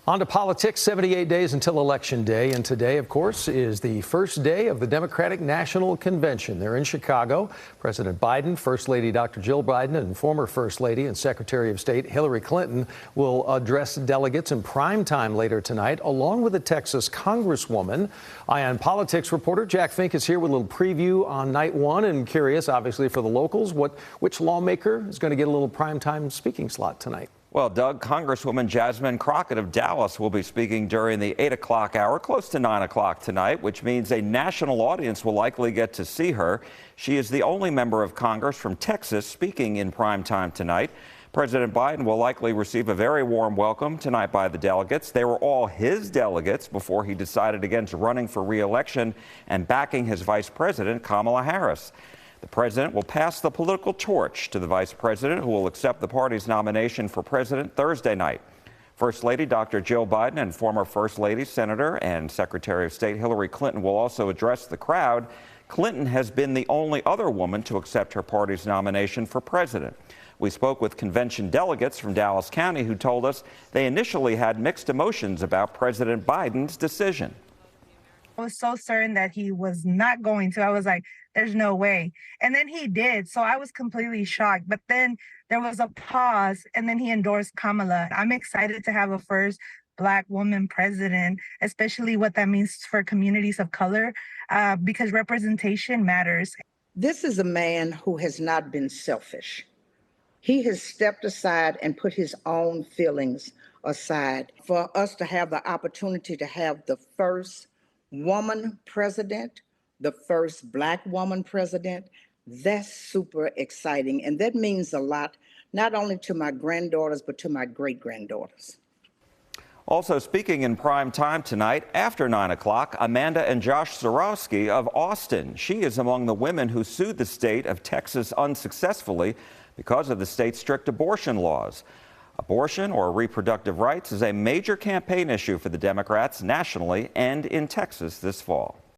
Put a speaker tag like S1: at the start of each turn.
S1: On to politics, 78 days until Election Day, and today, of course, is the first day of the Democratic National Convention. They're in Chicago. President Biden, First Lady Dr. Jill Biden, and former First Lady and Secretary of State Hillary Clinton will address delegates in prime time later tonight, along with the Texas Congresswoman. ION Politics reporter Jack Fink is here with a little preview on night one, and curious, obviously, for the locals, which lawmaker is going to get a little primetime speaking slot tonight?
S2: Well, Doug, Congresswoman Jasmine Crockett of Dallas will be speaking during the 8 o'clock hour, close to 9 o'clock tonight, which means a national audience will likely get to see her. She is the only member of Congress from Texas speaking in prime time tonight. President Biden will likely receive a very warm welcome tonight by the delegates. They were all his delegates before he decided against running for re-election and backing his vice president, Kamala Harris. The president will pass the political torch to the vice president, who will accept the party's nomination for president Thursday night. First Lady Dr. Jill Biden and former First Lady, Senator, and Secretary of State Hillary Clinton will also address the crowd. Clinton has been the only other woman to accept her party's nomination for president. We spoke with convention delegates from Dallas County who told us they initially had mixed emotions about President Biden's decision.
S3: I was so certain that he was not going to. I was like, there's no way. And then he did. So I was completely shocked. But then there was a pause, and then he endorsed Kamala. I'm excited to have a first Black woman president, especially what that means for communities of color, because representation matters.
S4: This is a man who has not been selfish. He has stepped aside and put his own feelings aside for us to have the opportunity to have the first woman president, the first Black woman president. That's super exciting. And that means a lot, not only to my granddaughters, but to my great-granddaughters.
S2: Also speaking in prime time tonight, after 9 o'clock, Amanda and Josh Zarowski of Austin. She is among the women who sued the state of Texas unsuccessfully because of the state's strict abortion laws. Abortion, or reproductive rights, is a major campaign issue for the Democrats nationally and in Texas this fall.